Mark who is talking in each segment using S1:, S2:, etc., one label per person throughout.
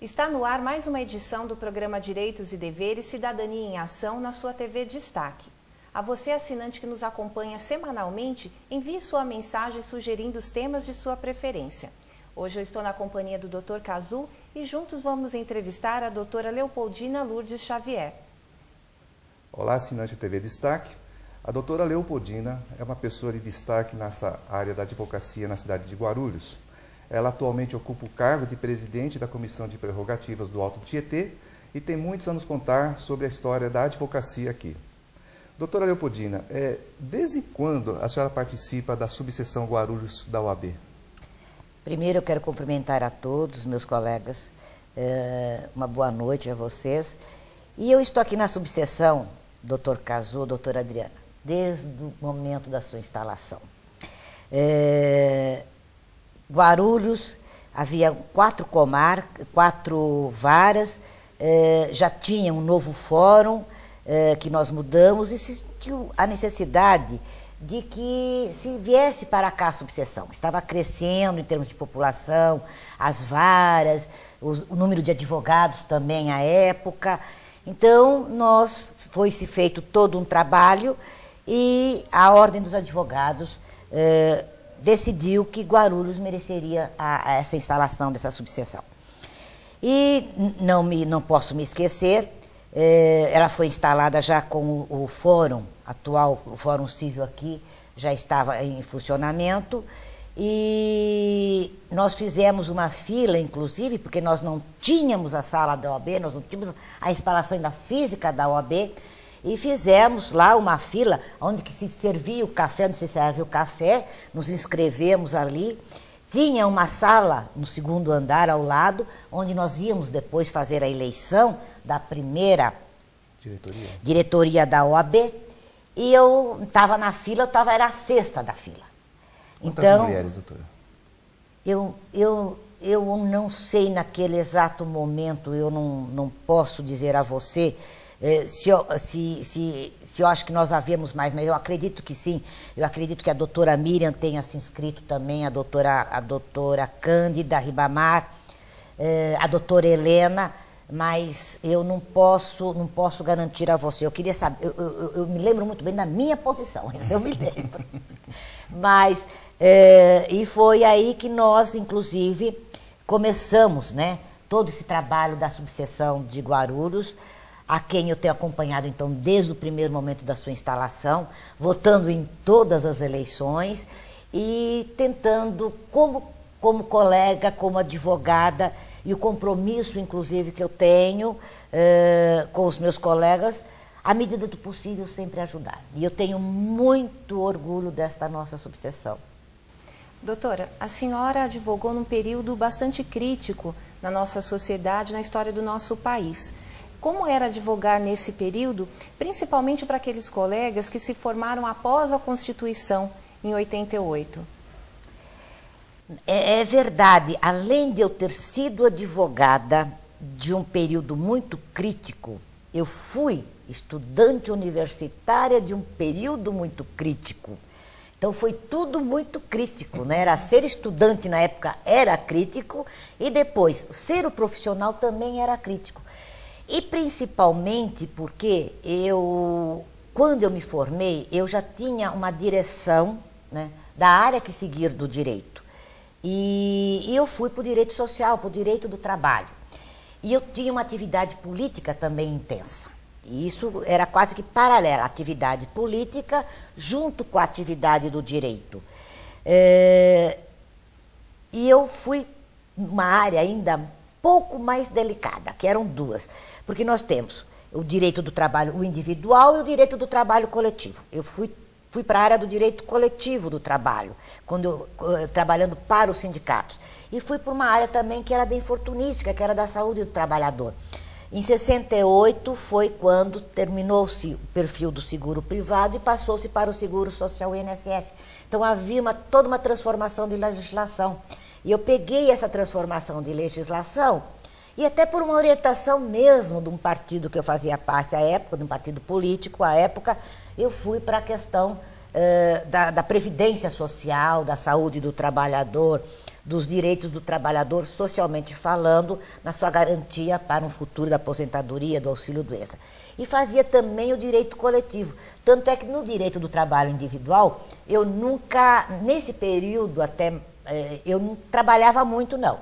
S1: Está no ar mais uma edição do programa Direitos e Deveres Cidadania em Ação na sua TV Destaque. A você, assinante que nos acompanha semanalmente, envie sua mensagem sugerindo os temas de sua preferência. Hoje eu estou na companhia do Dr. Cazu e juntos vamos entrevistar a doutora Leopoldina Lourdes Xavier.
S2: Olá, assinante TV Destaque. A doutora Leopoldina é uma pessoa de destaque nessa área da advocacia na cidade de Guarulhos. Ela atualmente ocupa o cargo de presidente da Comissão de Prerrogativas do Alto Tietê e tem muitos a nos contar sobre a história da advocacia aqui. Doutora Leopoldina, desde quando a senhora participa da subseção Guarulhos da OAB?
S3: Primeiro eu quero cumprimentar a todos, meus colegas, uma boa noite a vocês. E eu estou aqui na subseção, doutor Cazu, doutora Adriana, desde o momento da sua instalação. Guarulhos, havia 4 varas, já tinha um novo fórum que nós mudamos e sentiu a necessidade de que se viesse para cá a subseção. Estava crescendo em termos de população, as varas, o número de advogados também à época. Então, foi-se feito todo um trabalho e a Ordem dos Advogados decidiu que Guarulhos mereceria essa instalação dessa subseção. E não posso me esquecer, ela foi instalada já com o fórum atual, o Fórum Civil aqui já estava em funcionamento e nós fizemos uma fila, inclusive, porque nós não tínhamos a sala da OAB, nós não tínhamos a instalação ainda física da OAB, e fizemos lá uma fila onde que se servia o café, onde se serve o café, nos inscrevemos ali. Tinha uma sala no 2º andar ao lado, onde nós íamos depois fazer a eleição da primeira diretoria da OAB. E eu estava na fila, era a 6ª da fila.
S2: Quantas mulheres, doutora?
S3: Eu não sei naquele exato momento, eu não posso dizer a você se eu acho que nós havíamos mais, mas eu acredito que sim. Eu acredito que a doutora Miriam tenha se inscrito também, a doutora Cândida Ribamar, a doutora Helena, mas eu não posso garantir a você. Eu queria saber, eu me lembro muito bem da minha posição, isso eu me lembro. Mas, e foi aí que nós, inclusive, começamos, né, todo esse trabalho da subseção de Guarulhos, a quem eu tenho acompanhado, então, desde o primeiro momento da sua instalação, votando em todas as eleições e tentando, como colega, como advogada, e o compromisso, inclusive, que eu tenho com os meus colegas, à medida do possível, sempre ajudar. E eu tenho muito orgulho desta nossa subseção.
S1: Doutora, a senhora advogou num período bastante crítico na nossa sociedade, na história do nosso país. Como era advogar nesse período, principalmente para aqueles colegas que se formaram após a Constituição, em 88?
S3: É verdade, além de eu ter sido advogada de um período muito crítico, eu fui estudante universitária de um período muito crítico. Então foi tudo muito crítico, né? Era ser estudante na época era crítico e depois ser o profissional também era crítico. E principalmente porque quando eu me formei, eu já tinha uma direção, né, da área que seguir do direito. E eu fui para o direito social, para o direito do trabalho. E eu tinha uma atividade política também intensa. E isso era quase que paralela, a atividade política junto com a atividade do direito. E eu fui numa área ainda pouco mais delicada, que eram 2. Porque nós temos o direito do trabalho, o individual, e o direito do trabalho coletivo. Eu fui para a área do direito coletivo do trabalho, trabalhando para os sindicatos. E fui para uma área também que era da infortunística, que era da saúde do trabalhador. Em 68 foi quando terminou-se o perfil do seguro privado e passou-se para o seguro social INSS. Então havia toda uma transformação de legislação. E eu peguei essa transformação de legislação e até por uma orientação mesmo de um partido que eu fazia parte à época, de um partido político à época, eu fui para a questão da previdência social, da saúde do trabalhador, dos direitos do trabalhador, socialmente falando, na sua garantia para um futuro da aposentadoria, do auxílio-doença. E fazia também o direito coletivo. Tanto é que no direito do trabalho individual, eu nunca, nesse período até, eu não trabalhava muito, não.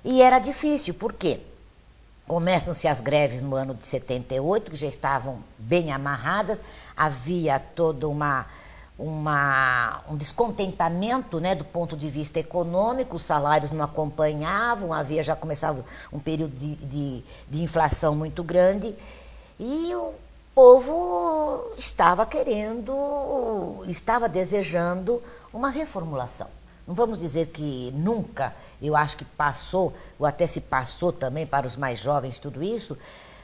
S3: E era difícil, por quê? Começam-se as greves no ano de 78, que já estavam bem amarradas, havia todo um descontentamento, né, do ponto de vista econômico, os salários não acompanhavam, havia já começado um período de inflação muito grande, e o povo estava desejando uma reformulação. Não vamos dizer que nunca, eu acho que passou, ou até se passou também para os mais jovens tudo isso,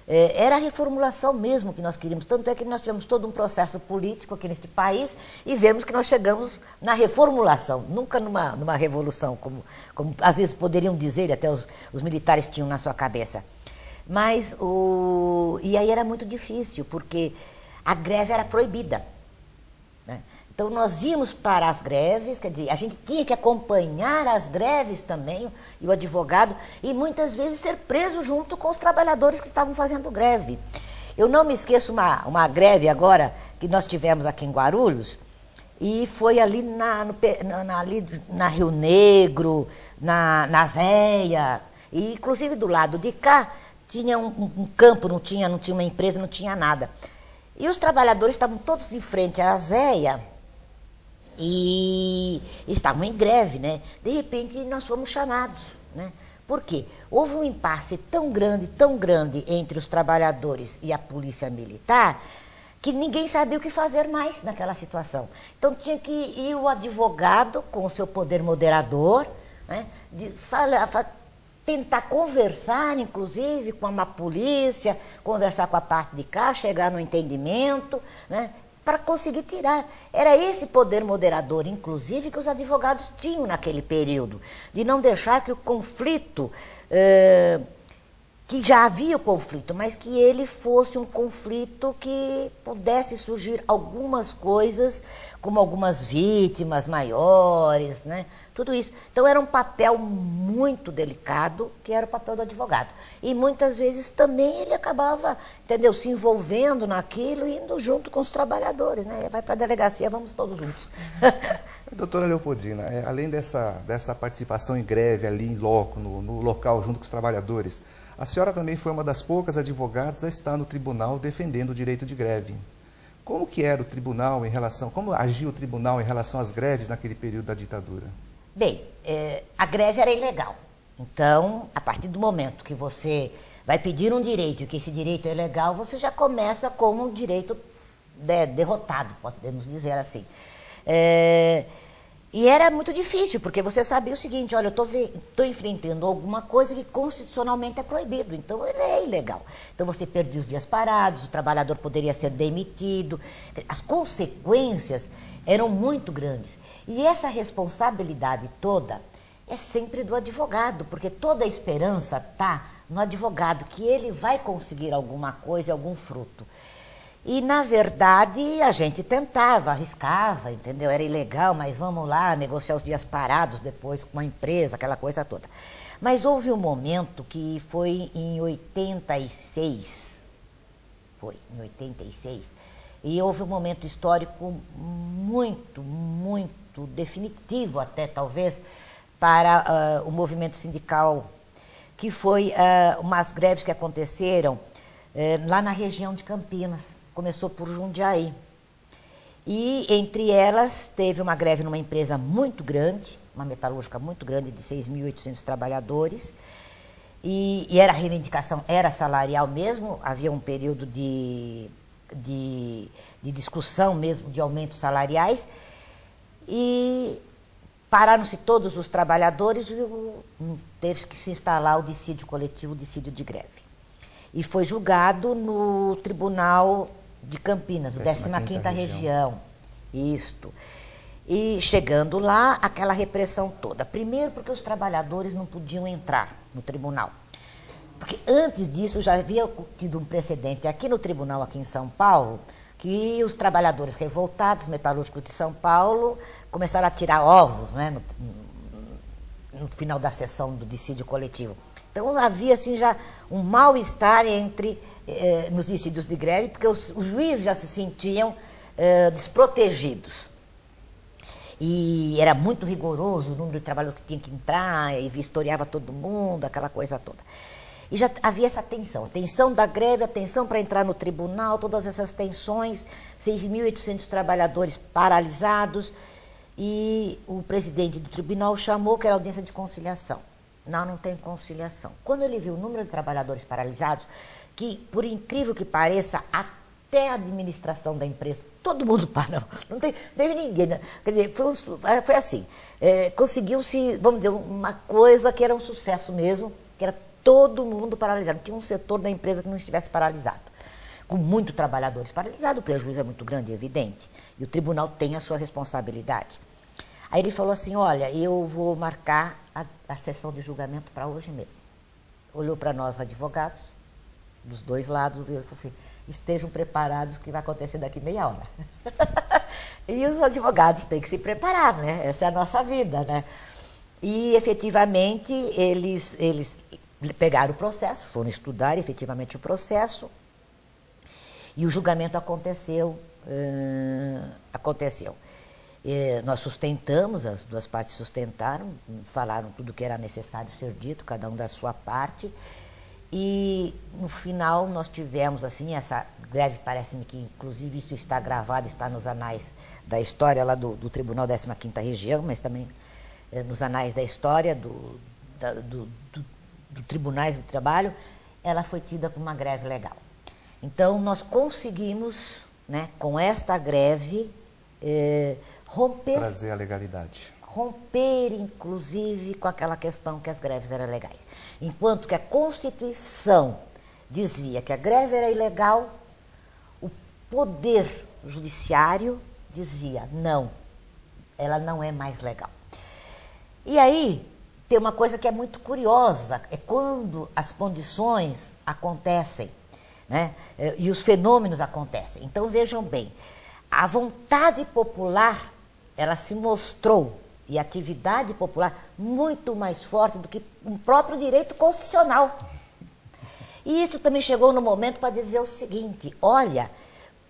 S3: era a reformulação mesmo que nós queríamos. Tanto é que nós tivemos todo um processo político aqui neste país e vemos que nós chegamos na reformulação, nunca numa revolução, como às vezes poderiam dizer, até os militares tinham na sua cabeça. Mas, e aí era muito difícil, porque a greve era proibida, né? Então, nós íamos para as greves, quer dizer, a gente tinha que acompanhar as greves também, e o advogado, e muitas vezes ser preso junto com os trabalhadores que estavam fazendo greve. Eu não me esqueço uma greve agora, que nós tivemos aqui em Guarulhos, e foi ali na Rio Negro, na Zéia, e inclusive do lado de cá, tinha um campo, não tinha uma empresa, não tinha nada. E os trabalhadores estavam todos em frente à Zéia, e estavam em greve, né? De repente, nós fomos chamados, né? Por quê? Houve um impasse tão grande entre os trabalhadores e a polícia militar, que ninguém sabia o que fazer mais naquela situação. Então, tinha que ir o advogado, com o seu poder moderador, né? Tentar conversar, inclusive, com a polícia, conversar com a parte de cá, chegar no entendimento, né? Para conseguir tirar. Era esse poder moderador, inclusive, que os advogados tinham naquele período, de não deixar que o conflito, que já havia o conflito, mas que ele fosse um conflito que pudesse surgir algumas coisas, como algumas vítimas maiores, né? Tudo isso. Então, era um papel muito delicado, que era o papel do advogado. E muitas vezes também ele acabava, entendeu, se envolvendo naquilo e indo junto com os trabalhadores, né? Vai para a delegacia, vamos todos juntos.
S2: Doutora Leopoldina, além dessa participação em greve ali em loco, no local, junto com os trabalhadores, a senhora também foi uma das poucas advogadas a estar no tribunal defendendo o direito de greve. Como que era o tribunal como agia o tribunal em relação às greves naquele período da ditadura? Bem,
S3: a greve era ilegal. Então, a partir do momento que você vai pedir um direito e que esse direito é legal, você já começa como um direito derrotado, podemos dizer assim. E era muito difícil, porque você sabia o seguinte, olha, eu estou enfrentando alguma coisa que constitucionalmente é proibido, então ele é ilegal. Então você perdia os dias parados, o trabalhador poderia ser demitido, as consequências eram muito grandes. E essa responsabilidade toda é sempre do advogado, porque toda a esperança está no advogado, que ele vai conseguir alguma coisa, algum fruto. E, na verdade, a gente tentava, arriscava, entendeu? Era ilegal, mas vamos lá negociar os dias parados depois com a empresa, aquela coisa toda. Mas houve um momento que foi em 86, e houve um momento histórico muito definitivo até, talvez, para o movimento sindical, que foi umas greves que aconteceram lá na região de Campinas. Começou por Jundiaí. E, entre elas, teve uma greve numa empresa muito grande, uma metalúrgica muito grande, de 6.800 trabalhadores. E a reivindicação era salarial mesmo, havia um período de discussão mesmo de aumentos salariais. E pararam-se todos os trabalhadores e teve que se instalar o dissídio coletivo, o dissídio de greve. E foi julgado no Tribunal de Campinas, o 15ª região. Isto. E chegando lá, aquela repressão toda. Primeiro porque os trabalhadores não podiam entrar no tribunal. Porque antes disso já havia tido um precedente aqui no tribunal, aqui em São Paulo, que os trabalhadores revoltados, metalúrgicos de São Paulo, começaram a tirar ovos, né, no final da sessão do dissídio coletivo. Então havia assim já um mal-estar nos dissídios de greve, porque os juízes já se sentiam desprotegidos. E era muito rigoroso o número de trabalhadores que tinha que entrar, e vistoriava todo mundo, aquela coisa toda. E já havia essa tensão, a tensão da greve, a tensão para entrar no tribunal, todas essas tensões, 6.800 trabalhadores paralisados, e o presidente do tribunal chamou que era audiência de conciliação. Não tem conciliação. Quando ele viu o número de trabalhadores paralisados, que, por incrível que pareça, até a administração da empresa, todo mundo parou, não teve ninguém. Né? Quer dizer, foi assim, conseguiu-se, vamos dizer, uma coisa que era um sucesso mesmo, que era todo mundo paralisado. Tinha um setor da empresa que não estivesse paralisado. Com muitos trabalhadores paralisados, o prejuízo é muito grande, é evidente. E o tribunal tem a sua responsabilidade. Aí ele falou assim, olha, eu vou marcar a sessão de julgamento para hoje mesmo. Olhou para nós, advogados, dos dois lados, viu, e falou assim, estejam preparados que vai acontecer daqui meia hora. E os advogados têm que se preparar, né? Essa é a nossa vida, né? E, efetivamente, eles pegaram o processo, foram estudar efetivamente o processo, e o julgamento aconteceu. Nós sustentamos, as duas partes sustentaram, falaram tudo o que era necessário ser dito, cada um da sua parte, e no final nós tivemos assim, essa greve, parece-me que inclusive isso está gravado, está nos anais da história lá do Tribunal 15ª Região, mas também nos anais da história do Tribunais do Trabalho, ela foi tida como uma greve legal. Então nós conseguimos, né, com esta greve,
S2: trazer a legalidade.
S3: Romper, inclusive, com aquela questão que as greves eram legais. Enquanto que a Constituição dizia que a greve era ilegal, o Poder Judiciário dizia, não, ela não é mais legal. E aí, tem uma coisa que é muito curiosa, é quando as condições acontecem, né, e os fenômenos acontecem. Então, vejam bem, a vontade popular, ela se mostrou, e a atividade popular, muito mais forte do que o próprio direito constitucional. E isso também chegou no momento para dizer o seguinte, olha,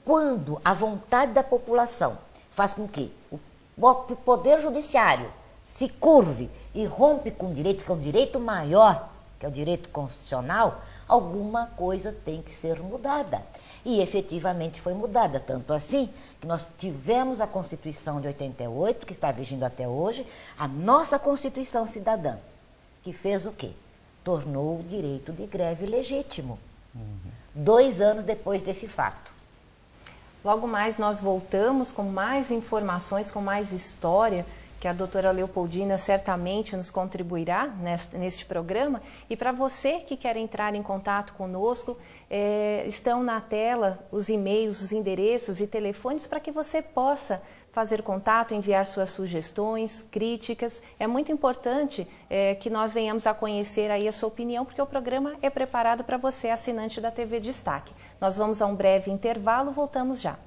S3: quando a vontade da população faz com que o Poder Judiciário se curve e rompe com o direito, que é um direito maior, que é o direito constitucional, alguma coisa tem que ser mudada. E efetivamente foi mudada, tanto assim que nós tivemos a Constituição de 88, que está vigindo até hoje, a nossa Constituição Cidadã, que fez o quê? Tornou o direito de greve legítimo, 2 anos depois desse fato.
S1: Logo mais nós voltamos com mais informações, com mais história, que a doutora Leopoldina certamente nos contribuirá neste programa. E para você que quer entrar em contato conosco, estão na tela os e-mails, os endereços e telefones para que você possa fazer contato, enviar suas sugestões, críticas. É muito importante que nós venhamos a conhecer aí a sua opinião, porque o programa é preparado para você, assinante da TV Destaque. Nós vamos a um breve intervalo, voltamos já.